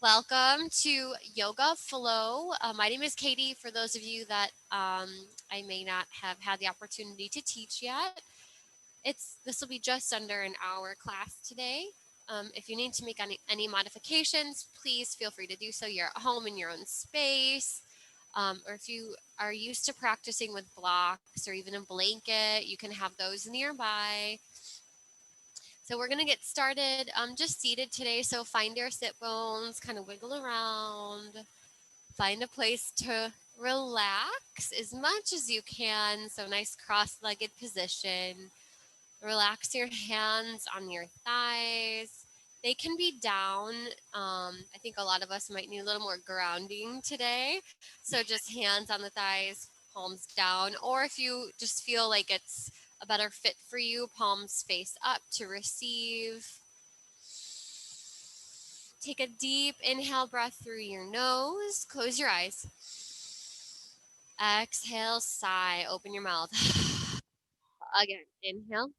Welcome to Yoga Flow. My name is Katie. For those of you that I may not have had the opportunity to teach yet, this will be just under an hour class today. If you need to make any modifications, please feel free to do so. You're at home in your own space, or if you are used to practicing with blocks or even a blanket, you can have those nearby. So we're going to get started just seated today. So find your sit bones, kind of wiggle around, find a place to relax as much as you can. So nice cross-legged position. Relax your hands on your thighs. They can be down. I think a lot of us might need a little more grounding today. So just hands on the thighs, palms down. Or if you just feel like it's a better fit for you, palms face up to receive. Take a deep inhale breath through your nose. Close your eyes. Exhale, sigh, open your mouth. Again, inhale.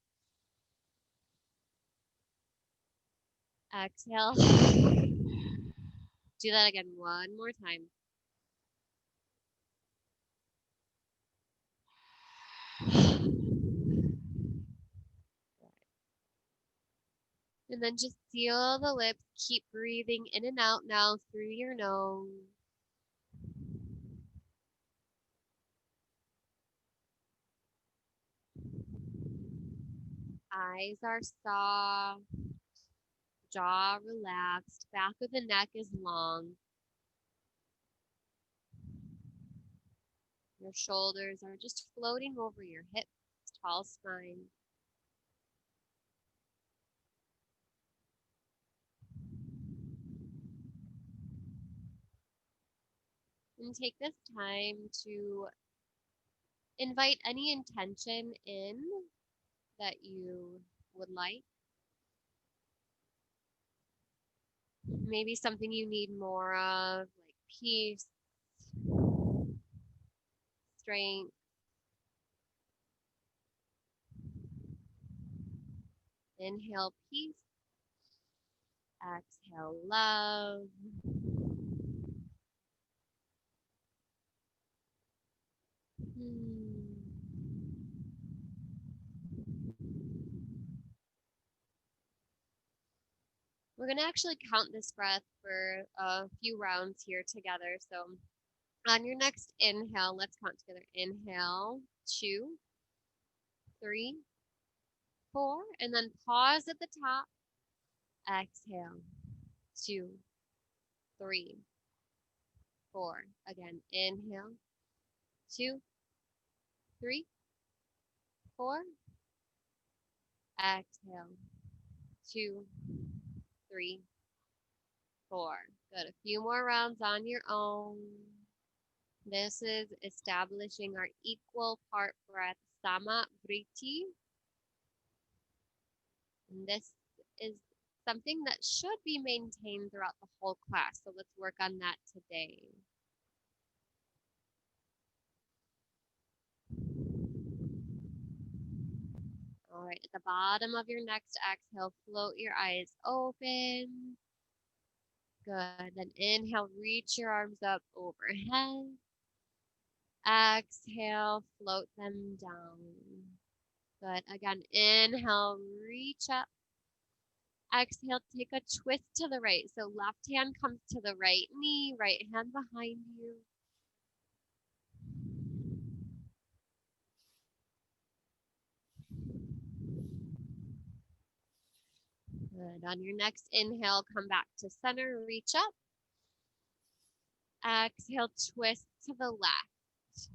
Exhale. Do that again one more time. And then just seal the lips. Keep breathing in and out now through your nose. Eyes are soft. Jaw relaxed. Back of the neck is long. Your shoulders are just floating over your hips. Tall spine. And take this time to invite any intention in that you would like. Maybe something you need more of, like peace, strength. Inhale, peace. Exhale, love. We're going to actually count this breath for a few rounds here together. So on your next inhale, let's count together. Inhale, 2, 3, 4, and then pause at the top. Exhale, 2, 3, 4. Again, inhale, 2, 3, 4. Exhale, 2, 3, 4. Good. A few more rounds on your own. This is establishing our equal part breath, Sama Vriti. And this is something that should be maintained throughout the whole class. So let's work on that today. All right, at the bottom of your next exhale, float your eyes open. Good. Then inhale, reach your arms up overhead. Exhale, float them down. Good. Again, inhale, reach up. Exhale, take a twist to the right. So left hand comes to the right knee, right hand behind you. Good. On your next inhale, come back to center, reach up. Exhale, twist to the left.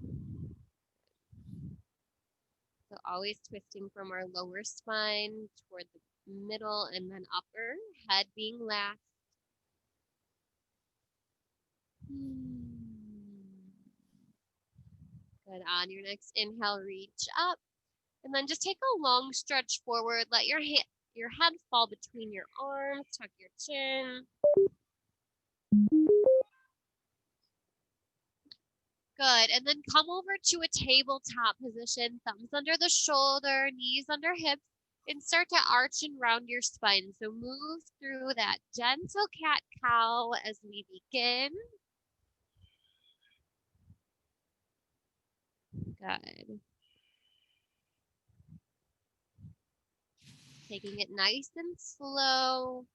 So always twisting from our lower spine toward the middle and then upper, head being last. Good. On your next inhale, reach up. And then just take a long stretch forward. Let your head fall between your arms. Tuck your chin. Good. And then come over to a tabletop position. Thumbs under the shoulder, knees under hips. and start to arch and round your spine. So move through that gentle cat-cow as we begin. Good. Taking it nice and slow.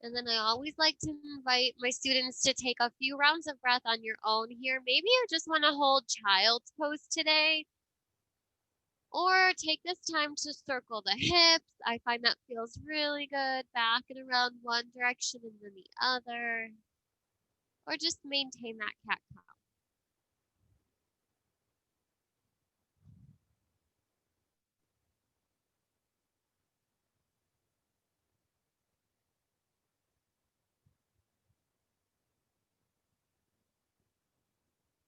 And then I always like to invite my students to take a few rounds of breath on your own here. Maybe you just want to hold child's pose today. Or take this time to circle the hips. I find that feels really good. Back and around one direction and then the other. Or just maintain that cat-cow.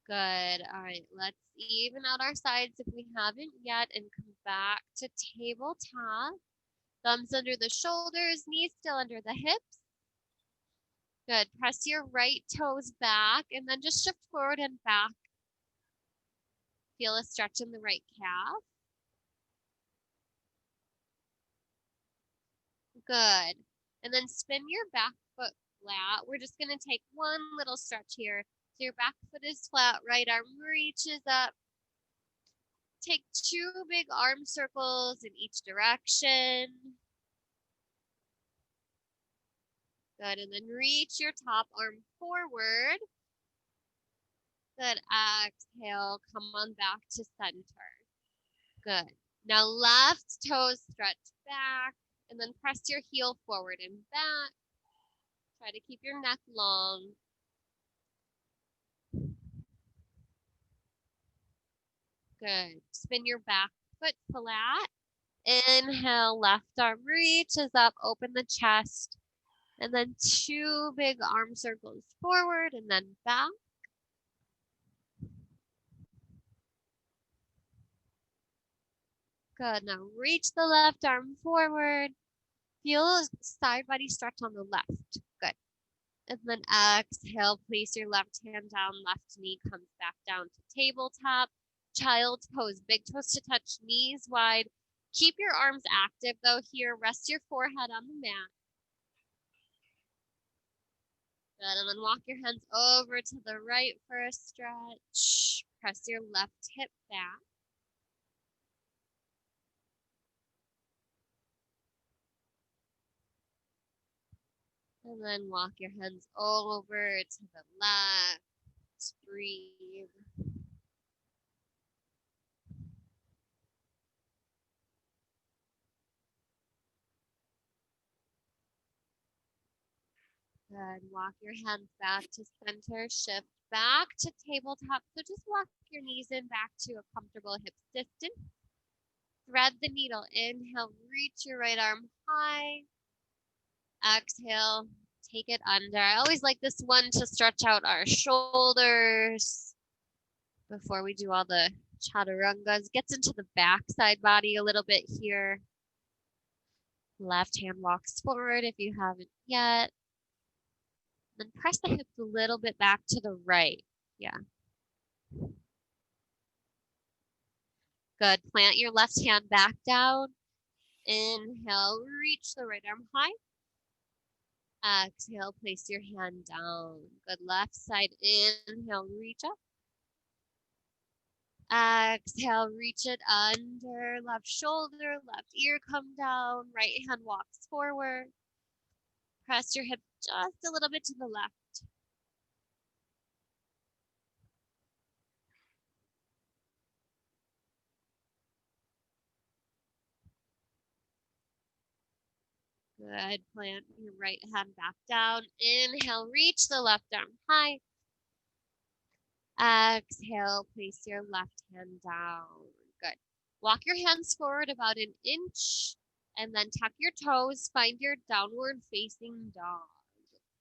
Good. All right, let's even out our sides if we haven't yet and come back to tabletop. Thumbs under the shoulders, knees still under the hips. Good. Press your right toes back and then just shift forward and back. Feel a stretch in the right calf. Good. And then spin your back foot flat. We're just going to take one little stretch here. So your back foot is flat, right arm reaches up. Take 2 big arm circles in each direction. Good, and then reach your top arm forward. Good, exhale, come on back to center. Good. Now left toes stretch back, and then press your heel forward and back. Try to keep your neck long. Good. Spin your back foot flat. Inhale, left arm reaches up, open the chest. And then 2 big arm circles forward and then back. Good. Now reach the left arm forward. Feel a side body stretch on the left. Good. And then exhale, place your left hand down, left knee comes back down to tabletop. Child's pose, big toes to touch, knees wide. Keep your arms active though here. Rest your forehead on the mat. Good, and then walk your hands over to the right for a stretch. Press your left hip back. And then walk your hands over to the left. Breathe. Good. Walk your hands back to center. Shift back to tabletop. So just walk your knees in back to a comfortable hip distance. Thread the needle. Inhale, reach your right arm high. Exhale, take it under. I always like this one to stretch out our shoulders before we do all the chaturangas. Gets into the backside body a little bit here. Left hand walks forward if you haven't yet. Then press the hips a little bit back to the right. Yeah. Good. Plant your left hand back down. Inhale, reach the right arm high. Exhale, place your hand down. Good. Left side, inhale, reach up. Exhale, reach it under. Left shoulder, left ear come down. Right hand walks forward. Press your hip just a little bit to the left. Good. Plant your right hand back down. Inhale, reach the left arm high. Exhale, place your left hand down. Good. Walk your hands forward about an inch and then tuck your toes. Find your downward facing dog.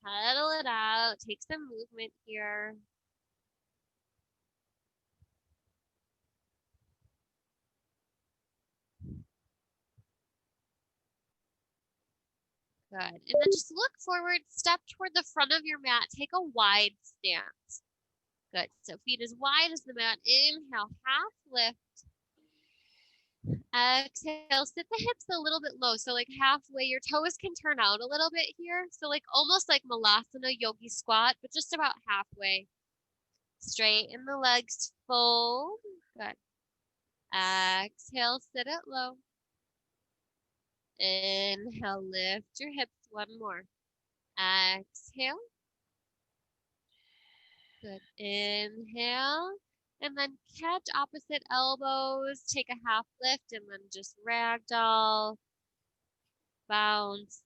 Pedal it out. Take some movement here. Good. And then just look forward, step toward the front of your mat. Take a wide stance. Good. So feet as wide as the mat. Inhale, half lift. Exhale, sit the hips a little bit low. So like halfway, your toes can turn out a little bit here. So like almost like Malasana yogi squat, but just about halfway. Straighten the legs, fold. Good. Exhale, sit it low. Inhale, lift your hips one more. Exhale. Good. Inhale. And then catch opposite elbows. Take a half lift and then just ragdoll. Bounce.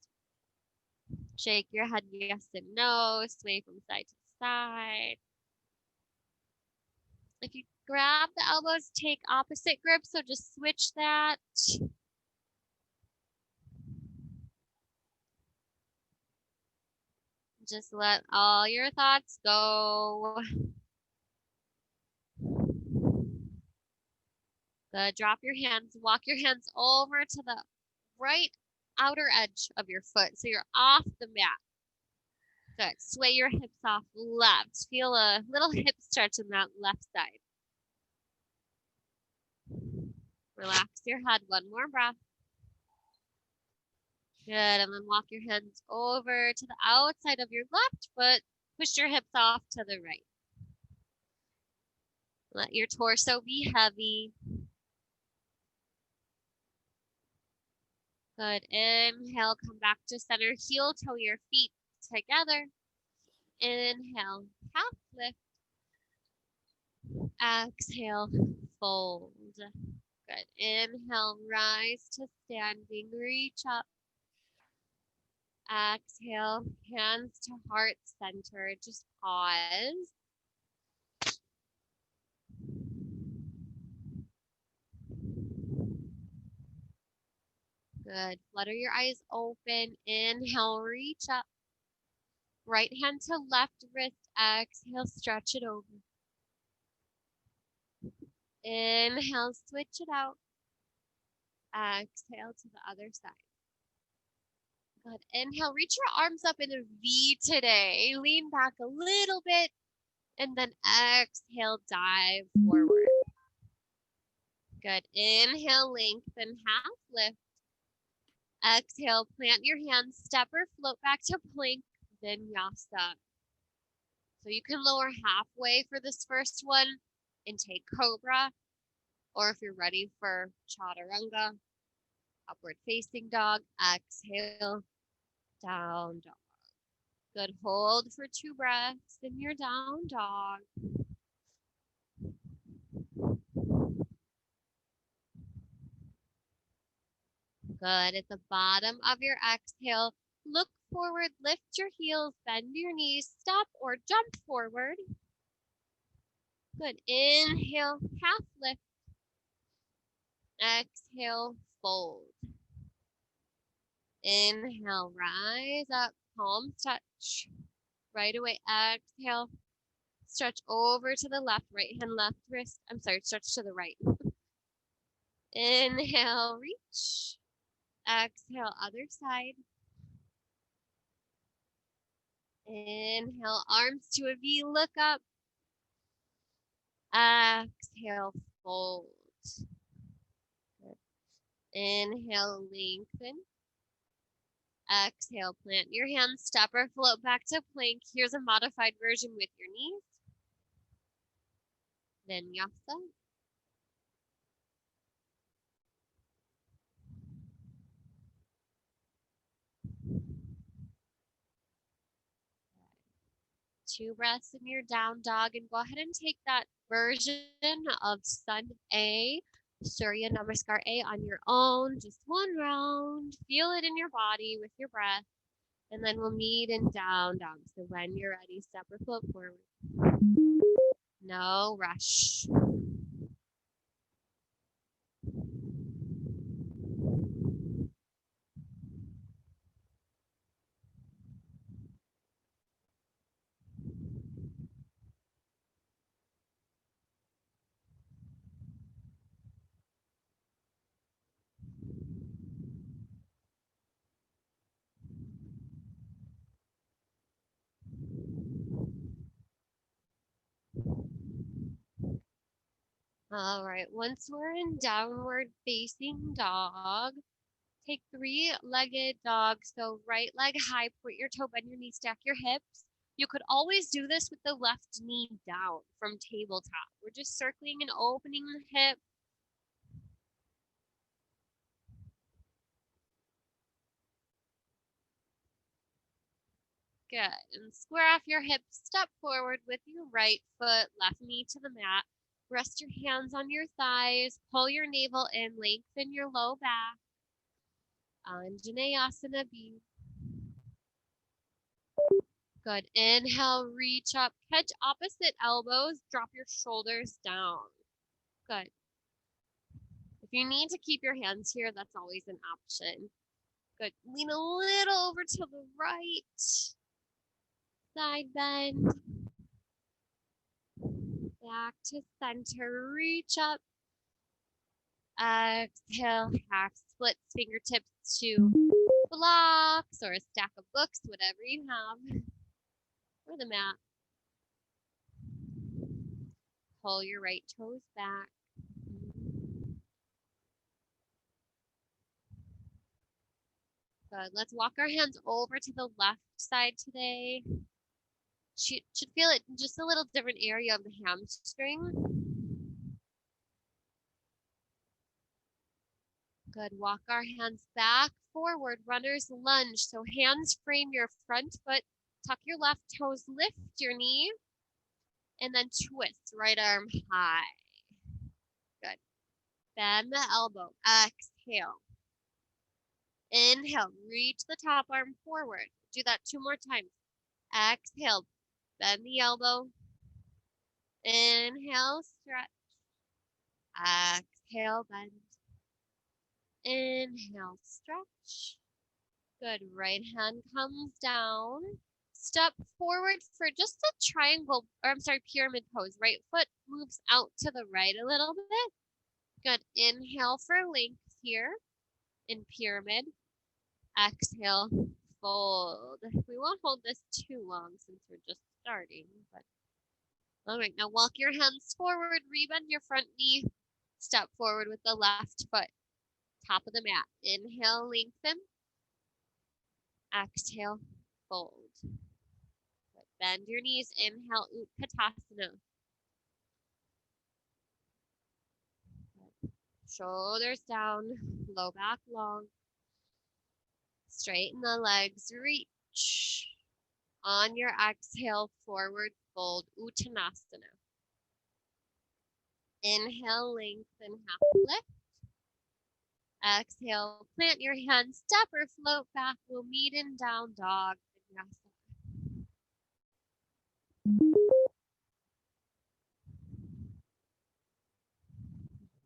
Shake your head yes and no. Sway from side to side. If you grab the elbows, take opposite grip. So just switch that. Just let all your thoughts go. Good. Drop your hands. Walk your hands over to the right outer edge of your foot. So you're off the mat. Good. Sway your hips off left. Feel a little hip stretch in that left side. Relax your head. One more breath. Good. And then walk your hands over to the outside of your left foot. Push your hips off to the right. Let your torso be heavy. Good. Inhale, come back to center. Heel toe your feet together. Inhale, half lift. Exhale, fold. Good. Inhale, rise to standing. Reach up. Exhale, hands to heart center. Just pause. Good. Flutter your eyes open. Inhale, reach up. Right hand to left wrist. Exhale, stretch it over. Inhale, switch it out. Exhale to the other side. Good. Inhale, reach your arms up in a V today. Lean back a little bit. And then exhale, dive forward. Good. Inhale, lengthen, half lift. Exhale, plant your hands, step or float back to plank, vinyasa. So you can lower halfway for this first one and take cobra. Or if you're ready for chaturanga, upward facing dog, exhale, down dog. Good. Hold for 2 breaths in your down dog. Good. At the bottom of your exhale, look forward, lift your heels, bend your knees, step or jump forward. Good. Inhale, half lift. Exhale, fold. Inhale, rise up, palms touch. Right away, exhale. Stretch over to the left, right hand, left wrist. I'm sorry, stretch to the right. Inhale, reach. Exhale, other side. Inhale, arms to a V, look up. Exhale, fold. Good. Inhale, lengthen. Exhale, plant your hands, step or float back to plank. Here's a modified version with your knees. Vinyasa. Two breaths in your down dog, and go ahead and take that version of Sun A, Surya Namaskar A on your own, just one round. Feel it in your body with your breath, and then we'll meet in down dog. So when you're ready, step or float forward. No rush. All right, once we're in downward facing dog, take three-legged dog. So right leg high, point your toe, bend your knee, stack your hips. You could always do this with the left knee down from tabletop. We're just circling and opening the hip. Good. And square off your hips, step forward with your right foot, left knee to the mat. Rest your hands on your thighs, pull your navel in, lengthen your low back. Anjaneyasana B. Good. Inhale, reach up, catch opposite elbows, drop your shoulders down. Good. If you need to keep your hands here, that's always an option. Good. Lean a little over to the right. Side bend. Back to center. Reach up. Exhale. Half splits fingertips to blocks or a stack of books, whatever you have, or the mat. Pull your right toes back. Good. Let's walk our hands over to the left side today. Should feel it in just a little different area of the hamstring. Good. Walk our hands back, forward, runner's lunge. So hands frame your front foot, tuck your left toes, lift your knee, and then twist, right arm high. Good. Bend the elbow. Exhale. Inhale, reach the top arm forward. Do that 2 more times. Exhale, bend the elbow. Inhale, stretch. Exhale, bend. Inhale, stretch. Good. Right hand comes down. Step forward for just a triangle, or I'm sorry, pyramid pose. Right foot moves out to the right a little bit. Good. Inhale for length here in pyramid. Exhale, fold. We won't hold this too long since we're just starting, but all right, now walk your hands forward, rebend your front knee, step forward with the left foot, top of the mat. Inhale, lengthen. Exhale, fold. Good. Bend your knees, inhale, Utkatasana. Good. Shoulders down, low back long. Straighten the legs, reach. On your exhale, forward fold, Uttanasana. Inhale, lengthen, half lift. Exhale, plant your hands, step or float back. We'll meet in down dog.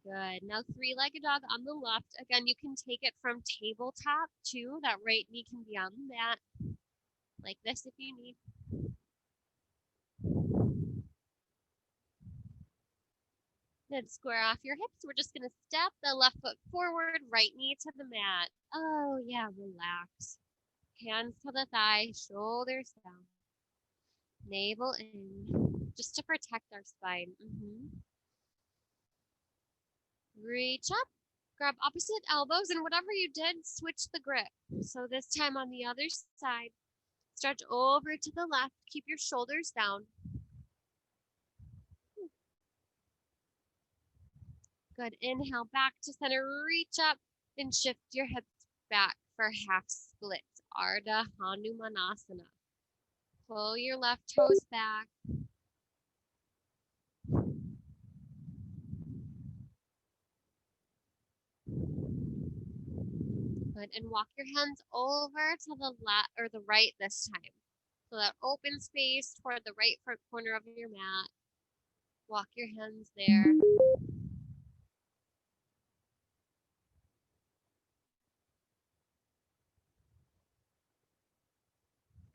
Good. Now three-legged dog on the left. Again, you can take it from tabletop too. That right knee can be on the mat, like this if you need. Then square off your hips. We're just going to step the left foot forward, right knee to the mat. Oh, yeah, relax. Hands to the thigh, shoulders down. Navel in, just to protect our spine. Reach up, grab opposite elbows, and whatever you did, switch the grip. So this time on the other side, stretch over to the left, keep your shoulders down. Good. Inhale, back to center, reach up and shift your hips back for half splits. Ardha Hanumanasana. Pull your left toes back. Good. And walk your hands over to the left or the right this time. So that open space toward the right front corner of your mat. Walk your hands there.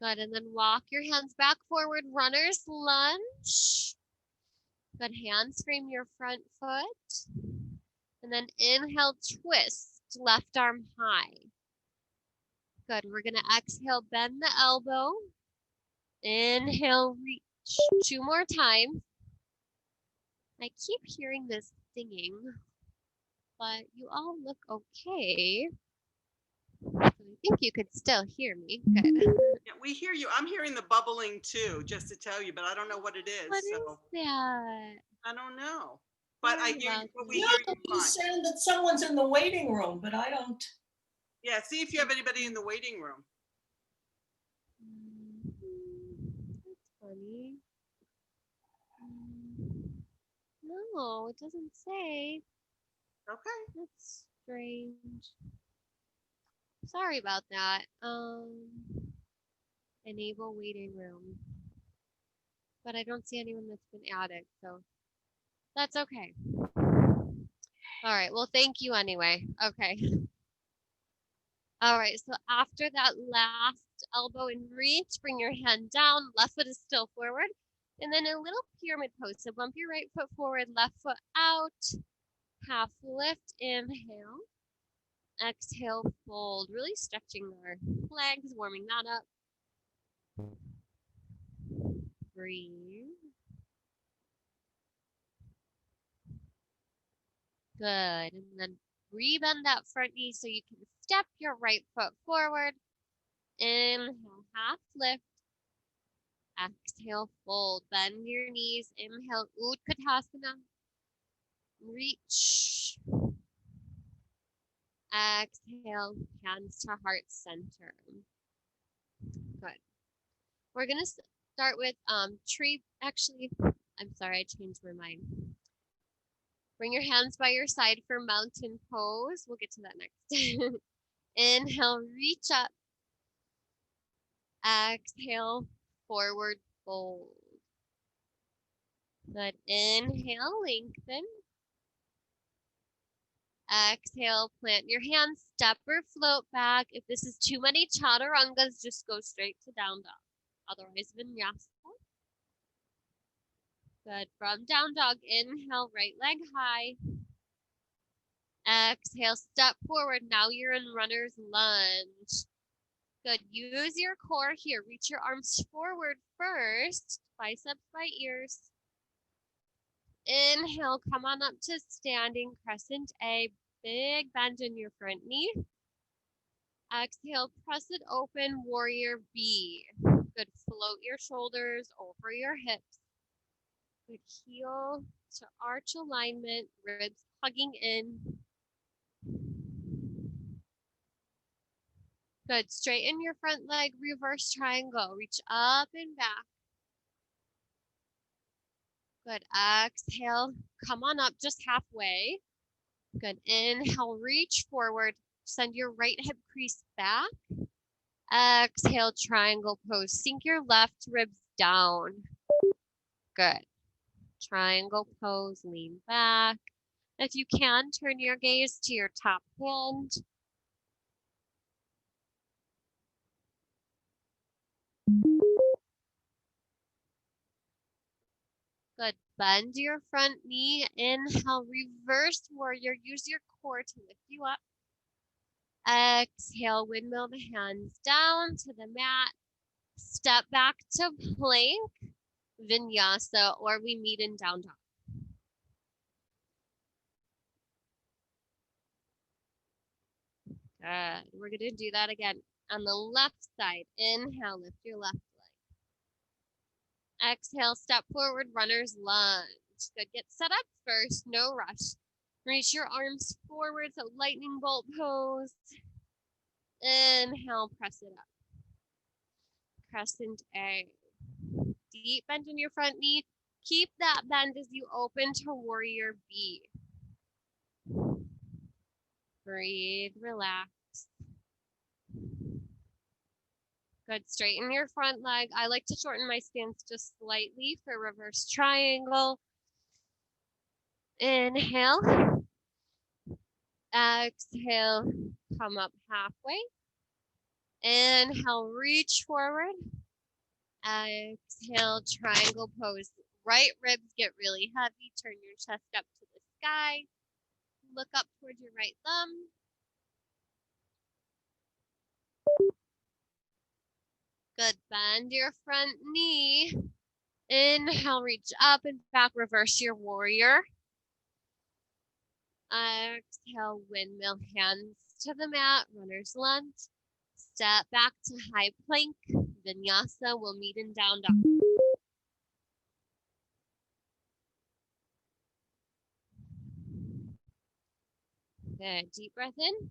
Good, and then walk your hands back forward, runner's lunge. Good, hands frame your front foot. And then inhale, twist, left arm high. Good, we're gonna exhale, bend the elbow. Inhale, reach. 2 more times. I keep hearing this singing, but you all look okay. So I think you could still hear me. Good. Yeah, we hear you. I'm hearing the bubbling too, just to tell you, but I don't know what it What is. is So that? I don't know. But I Sorry hear you, about but we that. hear No, you you fine. sound that someone's in the waiting room, but I don't. Yeah, see if you have anybody in the waiting room. That's funny. No, it doesn't say. Okay. That's strange. Sorry about that. Enable waiting room. But I don't see anyone that's been added, so that's okay. All right, well, thank you anyway. Okay. All right, so after that last elbow in reach, bring your hand down, left foot is still forward, and then a little pyramid pose. So bump your right foot forward, left foot out, half lift, inhale, exhale, fold, really stretching our legs, warming that up. Breathe. Good, and then rebend that front knee so you can step your right foot forward. Inhale, half lift. Exhale, fold. Bend your knees. Inhale, Utkatasana. Reach. Exhale, hands to heart center. Good. We're going to start with tree. Actually, I'm sorry, I changed my mind. Bring your hands by your side for mountain pose. We'll get to that next. Inhale, reach up. Exhale, forward fold. Good. Inhale, lengthen. Exhale, plant your hands, step or float back. If this is too many chaturangas, just go straight to down dog. Otherwise, vinyasa. Good. From down dog, inhale, right leg high. Exhale, step forward. Now you're in runner's lunge. Good. Use your core here. Reach your arms forward first, biceps by ears. Inhale, come on up to standing crescent A. Big bend in your front knee. Exhale, press it open, warrior B. Good, float your shoulders over your hips. Good, heel to arch alignment, ribs hugging in. Good, straighten your front leg, reverse triangle. Reach up and back. Good, exhale, come on up just halfway. Good, inhale, reach forward. Send your right hip crease back. Exhale, triangle pose. Sink your left ribs down. Good. Triangle pose, lean back. If you can, turn your gaze to your top hand. Good. Bend your front knee. Inhale, reverse warrior. Use your core to lift you up. Exhale, windmill the hands down to the mat. Step back to plank, vinyasa, or we meet in down dog. Good. We're going to do that again on the left side. Inhale, lift your left leg. Exhale, step forward, runner's lunge. Good. Get set up first, no rush. Reach your arms forward, so lightning bolt pose. Inhale, press it up. Crescent A. Deep bend in your front knee. Keep that bend as you open to warrior B. Breathe, relax. Good, straighten your front leg. I like to shorten my stance just slightly for reverse triangle. Inhale. Exhale, come up halfway. Inhale, reach forward. Exhale, triangle pose. Right ribs get really heavy. Turn your chest up to the sky. Look up towards your right thumb. Good, bend your front knee. Inhale, reach up and back, reverse your warrior. Exhale, windmill, hands to the mat, runner's lunge. Step back to high plank. Vinyasa will meet in down dog. Good, deep breath in.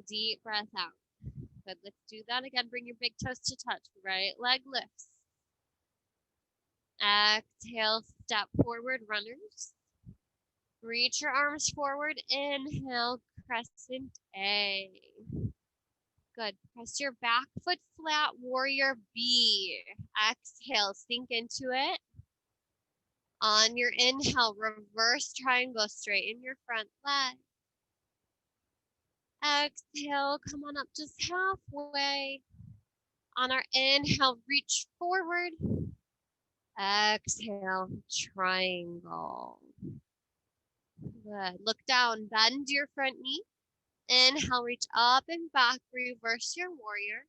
Deep breath out. Good, let's do that again. Bring your big toes to touch. Right leg lifts. Exhale, step forward, runners. Reach your arms forward. Inhale, crescent A. Good. Press your back foot flat, warrior B. Exhale, sink into it. On your inhale, reverse triangle, straighten your front leg. Exhale, come on up just halfway. On our inhale, reach forward. Exhale, triangle. Good. Look down, bend your front knee. Inhale, reach up and back, reverse your warrior.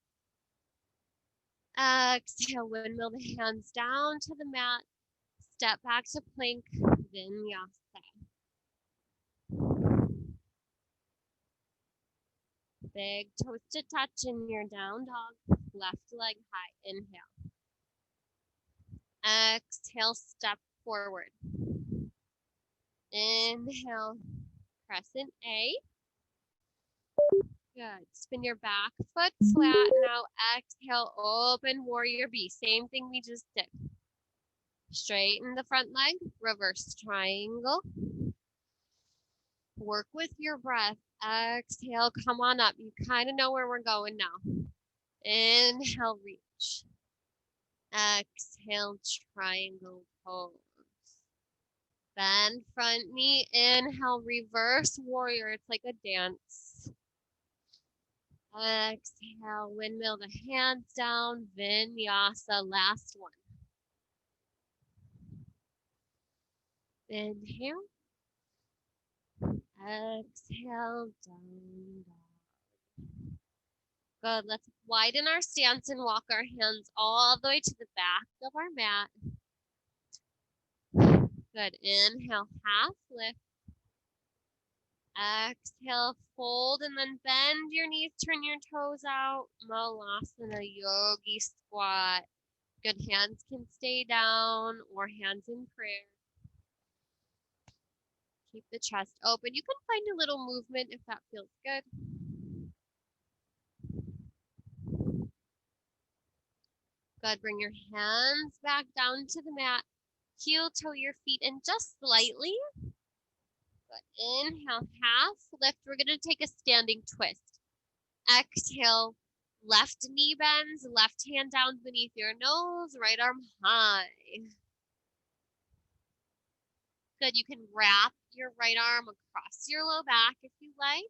Exhale, windmill the hands down to the mat. Step back to plank, vinyasa. Big toes to touch in your down dog. Left leg high, inhale. Exhale, step forward. Inhale, crescent A. Good. Spin your back foot flat. Now exhale, open warrior B. Same thing we just did. Straighten the front leg, reverse triangle. Work with your breath. Exhale, come on up. You kind of know where we're going now. Inhale, reach. Exhale, triangle pose. Bend front knee. Inhale, reverse warrior. It's like a dance. Exhale, windmill the hands down, vinyasa, last one. Inhale. Exhale, down dog. Good, let's widen our stance and walk our hands all the way to the back of our mat. Good, inhale, half lift. Exhale, fold and then bend your knees, turn your toes out. Malasana, yogi squat. Good, hands can stay down or hands in prayer. Keep the chest open. You can find a little movement if that feels good. Good, bring your hands back down to the mat. Heel toe your feet in just slightly. Good, inhale, half lift. We're gonna take a standing twist. Exhale, left knee bends, left hand down beneath your nose, right arm high. Good, you can wrap your right arm across your low back if you like.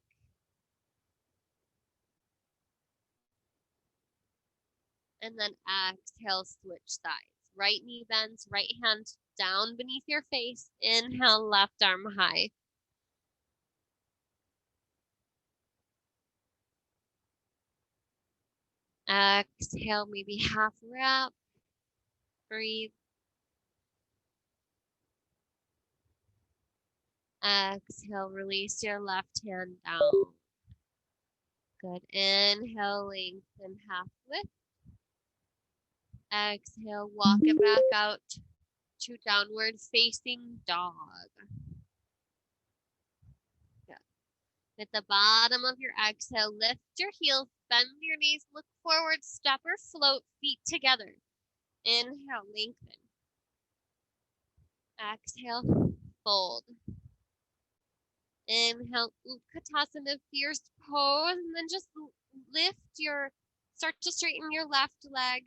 And then exhale, switch sides. Right knee bends, right hand down beneath your face. Inhale, left arm high. Exhale, maybe half wrap. Breathe. Exhale, release your left hand down. Good. Inhale, lengthen half lift. Exhale, walk it back out to downward facing dog. Good. At the bottom of your exhale, lift your heels, bend your knees, look forward, step or float, feet together. Inhale, lengthen. Exhale, fold. Inhale, Utkatasana, fierce pose, and then just start to straighten your left leg.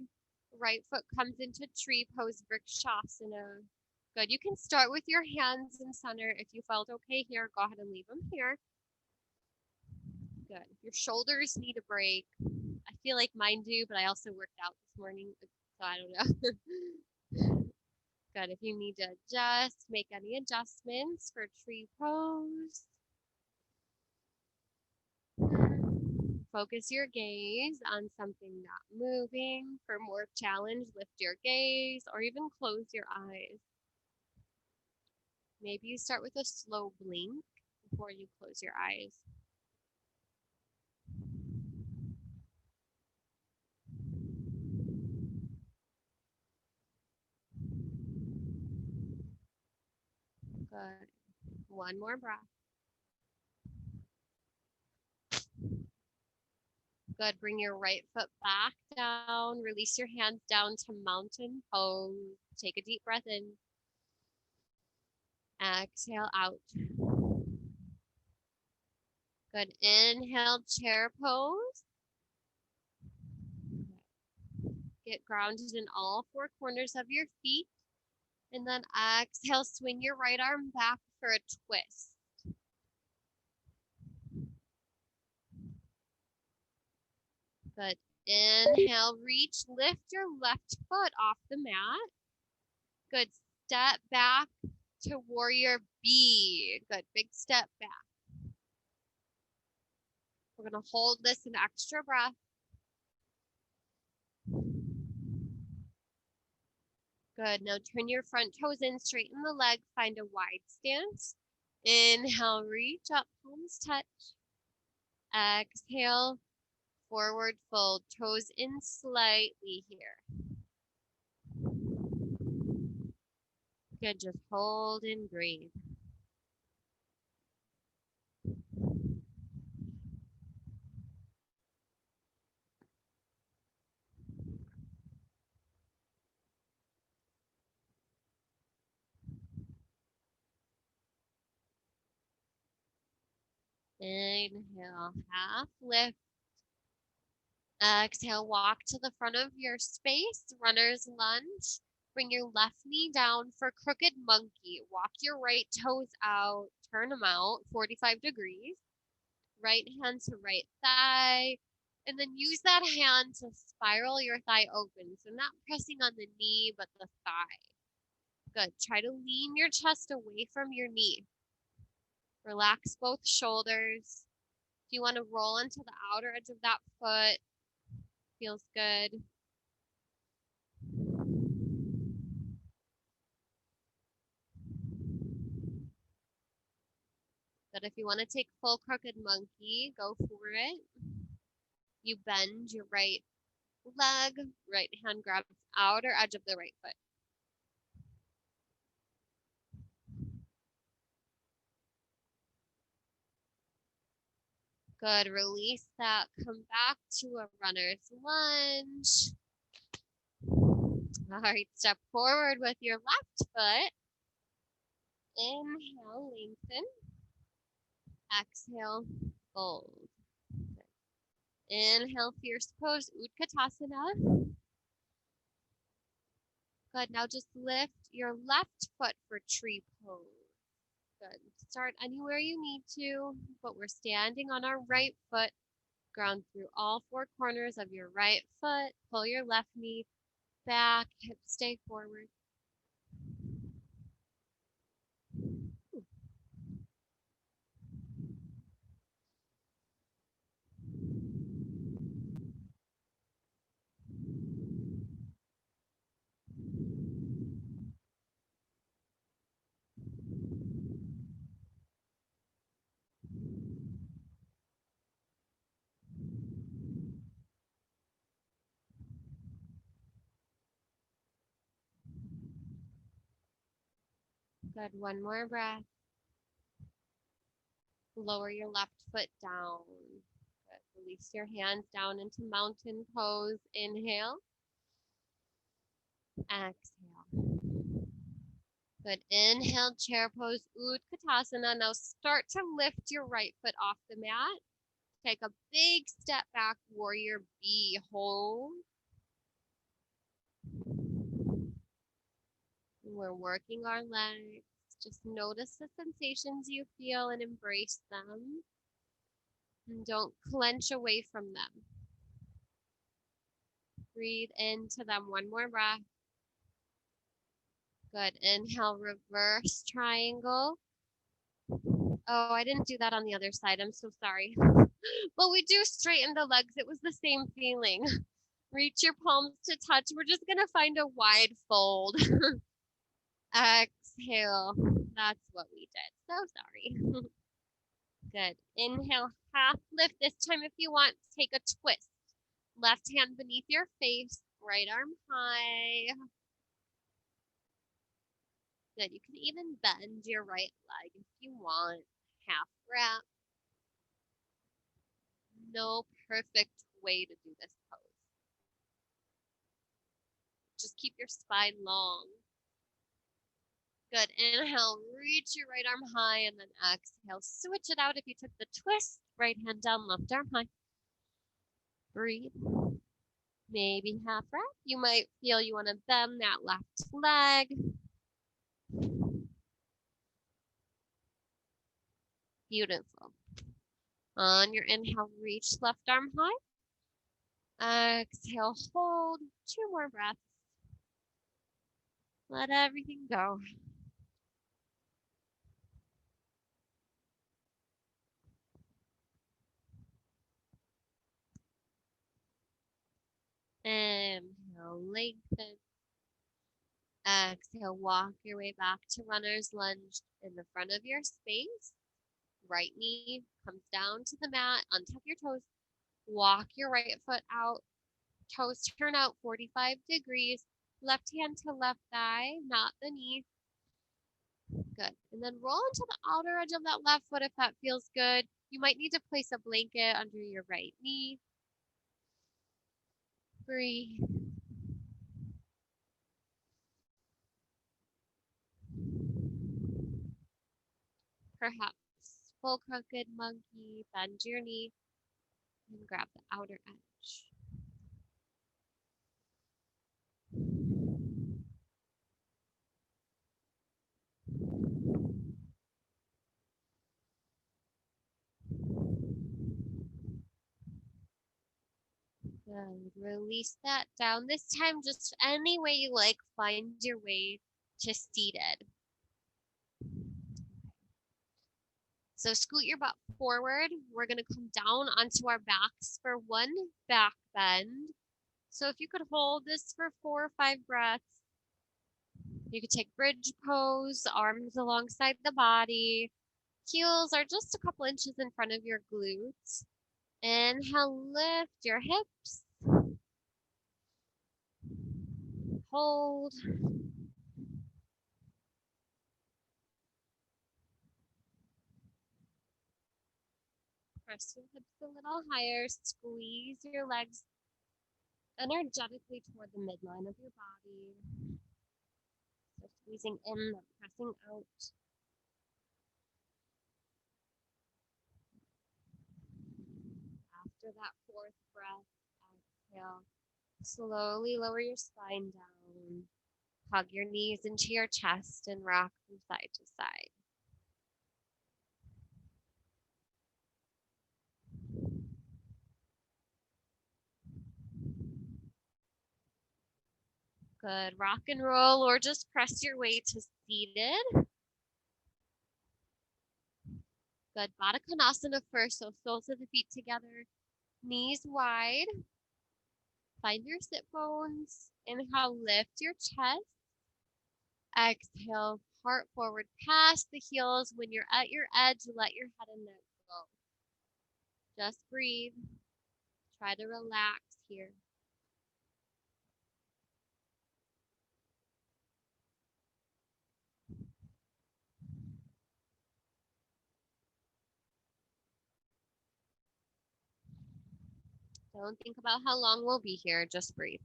Right foot comes into tree pose, Vrikshasana. Good, you can start with your hands in center. If you felt okay here, go ahead and leave them here. Good, if your shoulders need a break, I feel like mine do, but I also worked out this morning, so I don't know. Good, if you need to adjust, make any adjustments for tree pose. Focus your gaze on something not moving. For more challenge, lift your gaze or even close your eyes. Maybe you start with a slow blink before you close your eyes. Good. One more breath. Good. Bring your right foot back down. Release your hands down to mountain pose. Take a deep breath in. Exhale out. Good. Inhale, chair pose. Get grounded in all four corners of your feet. And then exhale, swing your right arm back for a twist. Good. Inhale, reach, lift your left foot off the mat. Good. Step back to warrior B. Good. Big step back. We're going to hold this an extra breath. Good. Now turn your front toes in, straighten the leg, find a wide stance. Inhale, reach up, palms touch. Exhale, forward fold, toes in slightly here. Good, just hold and breathe. Inhale, half lift. Exhale, walk to the front of your space, runner's lunge. Bring your left knee down for crooked monkey. Walk your right toes out, turn them out 45 degrees. Right hand to right thigh. And then use that hand to spiral your thigh open. So not pressing on the knee, but the thigh. Good. Try to lean your chest away from your knee. Relax both shoulders. If you want to roll into the outer edge of that foot, feels good. But if you want to take full crooked monkey, go for it. You bend your right leg, right hand grabs outer edge of the right foot. Good, release that, come back to a runner's lunge. All right, step forward with your left foot. Inhale, lengthen. Exhale, fold. Good. Inhale, fierce pose, Utkatasana. Good, now just lift your left foot for tree pose. Good, start anywhere you need to, but we're standing on our right foot. Ground through all four corners of your right foot. Pull your left knee back, hips stay forward. Good, one more breath. Lower your left foot down. Good. Release your hands down into mountain pose. Inhale. Exhale. Good. Inhale, chair pose, Utkatasana. Now start to lift your right foot off the mat. Take a big step back, warrior B. Hold. We're working our legs. Just notice the sensations you feel and embrace them. And don't clench away from them. Breathe into them. One more breath. Good. Inhale, reverse triangle. Oh, I didn't do that on the other side. I'm so sorry. But we do straighten the legs. It was the same feeling. Reach your palms to touch. We're just gonna find a wide fold. Exhale. That's what we did. So sorry. Good. Inhale, half lift. This time, if you want, take a twist. Left hand beneath your face, right arm high. Good. You can even bend your right leg if you want. Half wrap. No perfect way to do this pose. Just keep your spine long. Good. Inhale, reach your right arm high, and then exhale. Switch it out if you took the twist. Right hand down, left arm high. Breathe. Maybe half wrap. You might feel you want to bend that left leg. Beautiful. On your inhale, reach left arm high. Exhale, hold. 2 more breaths. Let everything go. Inhale, lengthen. Exhale, walk your way back to runner's lunge in the front of your space. Right knee comes down to the mat, untuck your toes. Walk your right foot out. Toes turn out 45 degrees. Left hand to left thigh, not the knee. Good. And then roll into the outer edge of that left foot if that feels good. You might need to place a blanket under your right knee. Breathe. Perhaps full crooked monkey, bend your knee and grab the outer edge. Good. Release that down. This time, just any way you like, find your way to seated. So scoot your butt forward. We're going to come down onto our backs for 1 back bend. So if you could hold this for 4 or 5 breaths, you could take bridge pose, arms alongside the body. Heels are just a couple inches in front of your glutes. Inhale, lift your hips. Hold. Press your hips a little higher. Squeeze your legs energetically toward the midline of your body. So squeezing in, not pressing out. After that 4th breath, exhale. Slowly lower your spine down. Hug your knees into your chest and rock from side to side. Good. Rock and roll or just press your way to seated. Good. Baddha Konasana first, so soles of the feet together, knees wide. Find your sit bones. Inhale, lift your chest. Exhale, heart forward past the heels. When you're at your edge, let your head and neck go. Just breathe. Try to relax here. Don't think about how long we'll be here. Just breathe.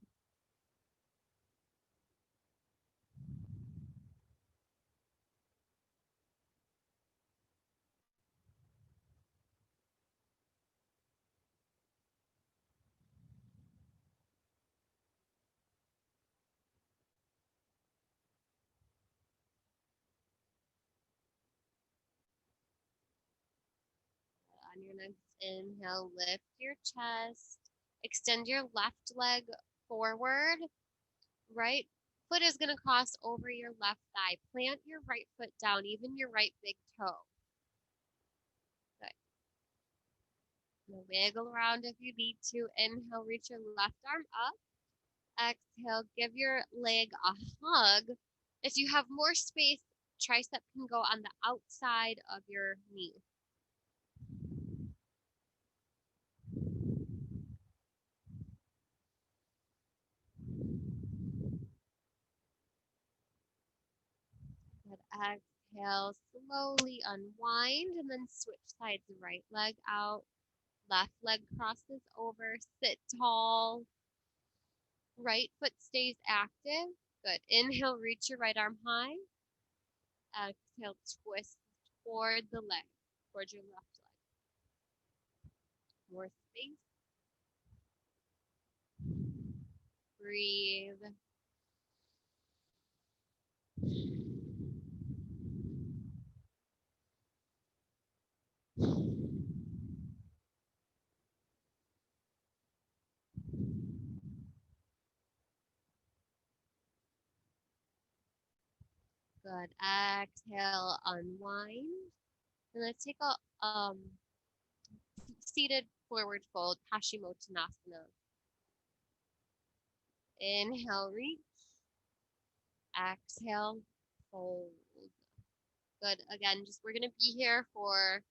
On your next inhale, lift your chest. Extend your left leg forward. Right foot is going to cross over your left thigh. Plant your right foot down, even your right big toe. Good. Now wiggle around if you need to. Inhale, reach your left arm up. Exhale, give your leg a hug. If you have more space, tricep can go on the outside of your knee. Good. Exhale, slowly unwind and then switch sides. Right leg out, left leg crosses over, sit tall. Right foot stays active. Good. Inhale, reach your right arm high. Exhale, twist toward the leg, towards your left leg. More space. Breathe. Good. Exhale, unwind. And let's take a seated forward fold, Paschimottanasana. Inhale, reach. Exhale, fold. Good. Again, we're gonna be here for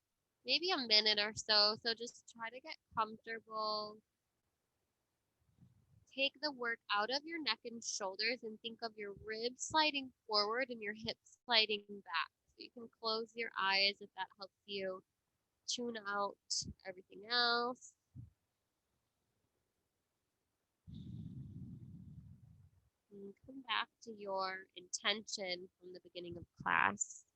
maybe a minute or so. So just try to get comfortable. Take the work out of your neck and shoulders and think of your ribs sliding forward and your hips sliding back. So you can close your eyes if that helps you tune out everything else. And come back to your intention from the beginning of class.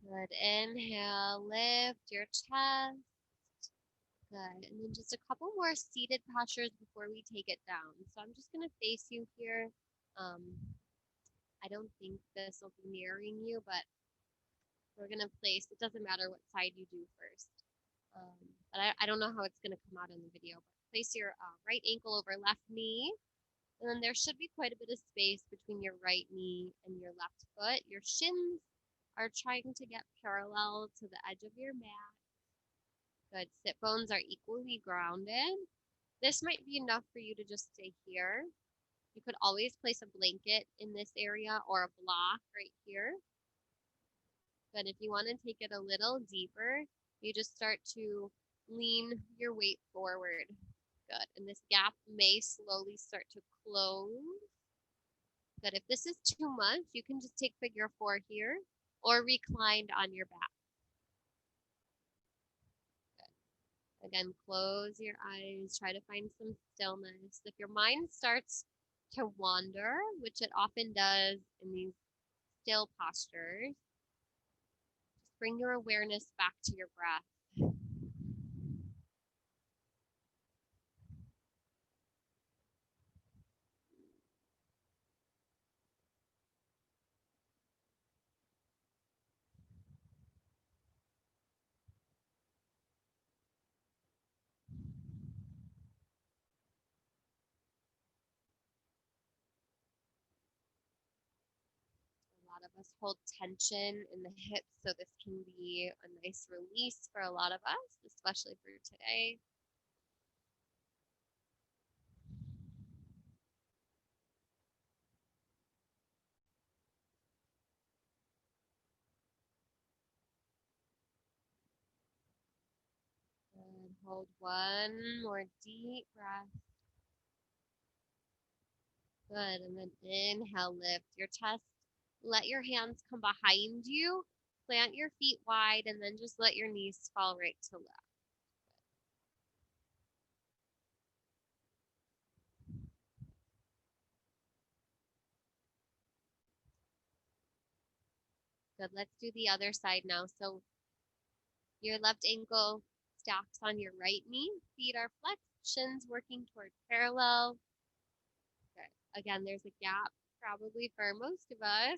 Good. Inhale, lift your chest. Good. And then just a couple more seated postures before we take it down. So I'm just going to face you here. I don't think this will be mirroring you, but we're going to place, it doesn't matter what side you do first. But I don't know how it's going to come out in the video. But place your right ankle over left knee. And then there should be quite a bit of space between your right knee and your left foot. Your shins are trying to get parallel to the edge of your mat. Good. Sit bones are equally grounded. This might be enough for you to just stay here. You could always place a blanket in this area or a block right here. But if you want to take it a little deeper, you just start to lean your weight forward. Good. And this gap may slowly start to close. Good. If this is too much, you can just take figure 4 here or reclined on your back. Good. Again, close your eyes. Try to find some stillness. If your mind starts to wander, which it often does in these still postures, just bring your awareness back to your breath. A lot of us hold tension in the hips, so this can be a nice release for a lot of us, especially for today. Hold one more deep breath. Good. And then inhale, lift your chest. Let your hands come behind you. Plant your feet wide and then just let your knees fall right to left. Good. Let's do the other side now. So your left ankle stacks on your right knee. Feet are flexed, shins working toward parallel. Good. Again, there's a gap probably for most of us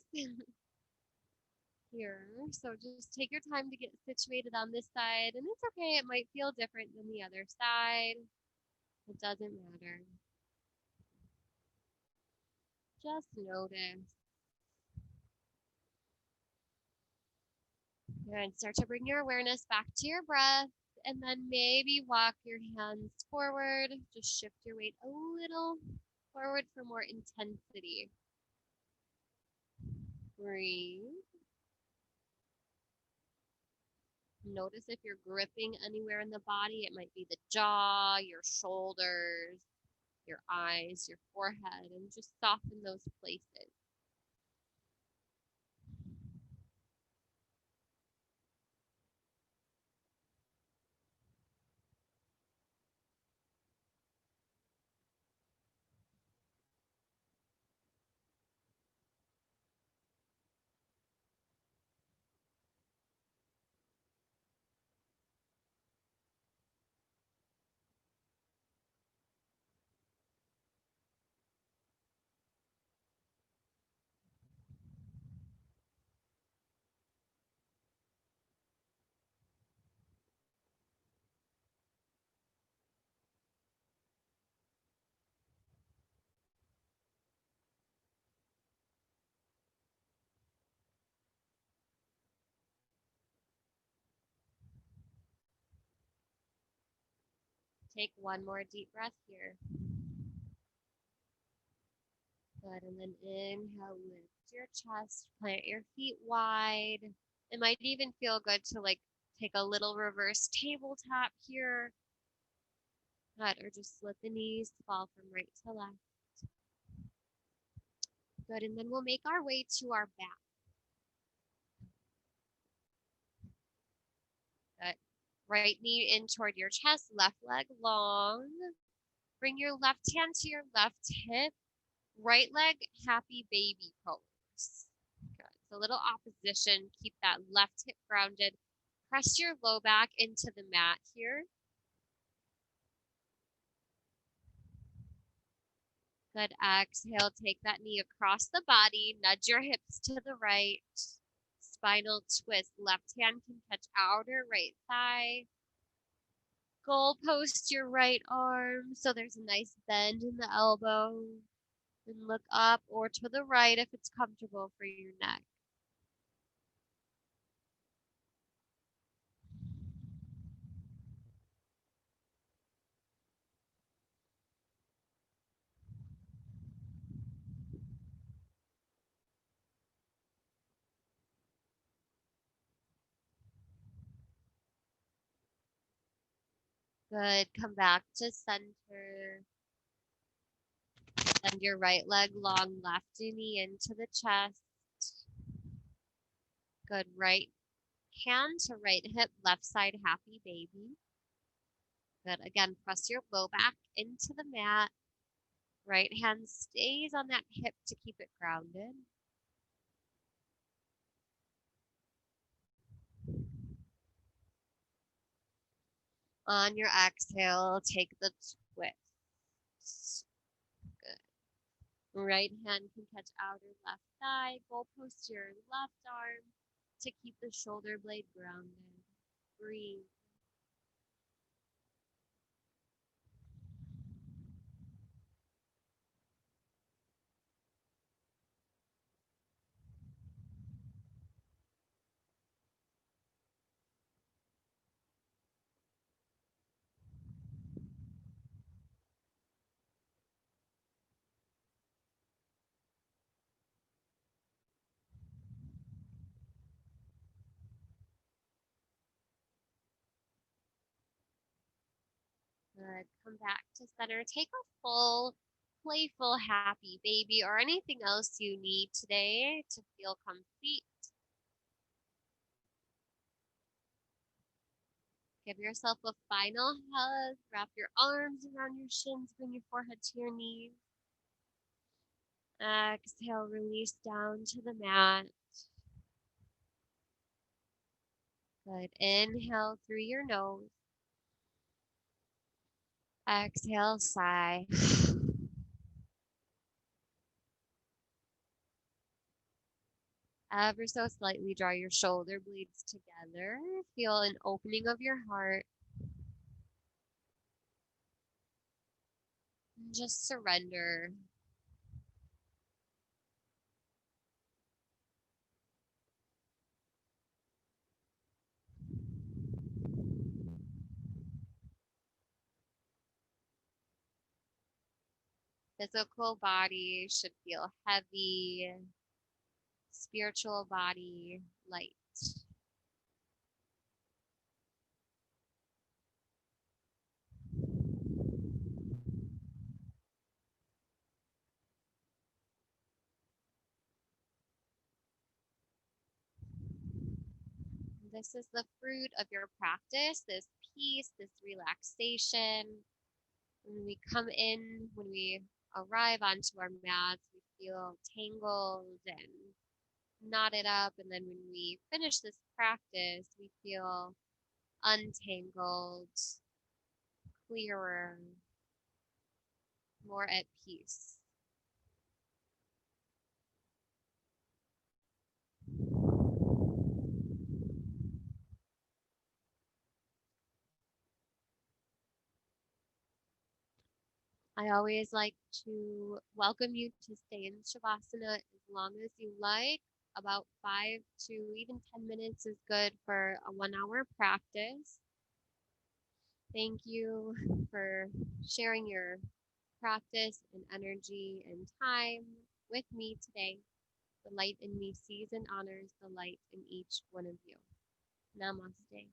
here. So just take your time to get situated on this side. And it's okay. It might feel different than the other side. It doesn't matter. Just notice. And start to bring your awareness back to your breath. And then maybe walk your hands forward. Just shift your weight a little forward for more intensity. Breathe. Notice if you're gripping anywhere in the body. It might be the jaw, your shoulders, your eyes, your forehead, and just soften those places. Take one more deep breath here. Good, and then inhale, lift your chest, plant your feet wide. It might even feel good to like take a little reverse tabletop here. Good, or just let the knees fall from right to left. Good, and then we'll make our way to our back. Good. Right knee in toward your chest, left leg long. Bring your left hand to your left hip. Right leg, happy baby pose. Good. It's a little opposition. Keep that left hip grounded. Press your low back into the mat here. Good. Exhale, take that knee across the body. Nudge your hips to the right. Spinal twist. Left hand can catch outer right thigh. Goal post your right arm so there's a nice bend in the elbow. And look up or to the right if it's comfortable for your neck. Good. Come back to center. Send your right leg long, left knee into the chest. Good. Right hand to right hip, left side happy baby. Good. Again, press your low back into the mat. Right hand stays on that hip to keep it grounded. On your exhale, take the twist. Good. Right hand can catch outer left thigh. Goal post your left arm to keep the shoulder blade grounded. Breathe. Good. Come back to center. Take a full, playful, happy baby or anything else you need today to feel complete. Give yourself a final hug. Wrap your arms around your shins. Bring your forehead to your knees. Exhale, release down to the mat. Good. Inhale through your nose. Exhale, sigh. Ever so slightly draw your shoulder blades together. Feel an opening of your heart. And just surrender. Physical body should feel heavy. Spiritual body light. This is the fruit of your practice, this peace, this relaxation. When we come in, when we arrive onto our mats, we feel tangled and knotted up. And then when we finish this practice, we feel untangled, clearer, more at peace. I always like to welcome you to stay in Shavasana as long as you like. About 5 to even 10 minutes is good for a 1 hour practice. Thank you for sharing your practice and energy and time with me today. The light in me sees and honors the light in each one of you. Namaste.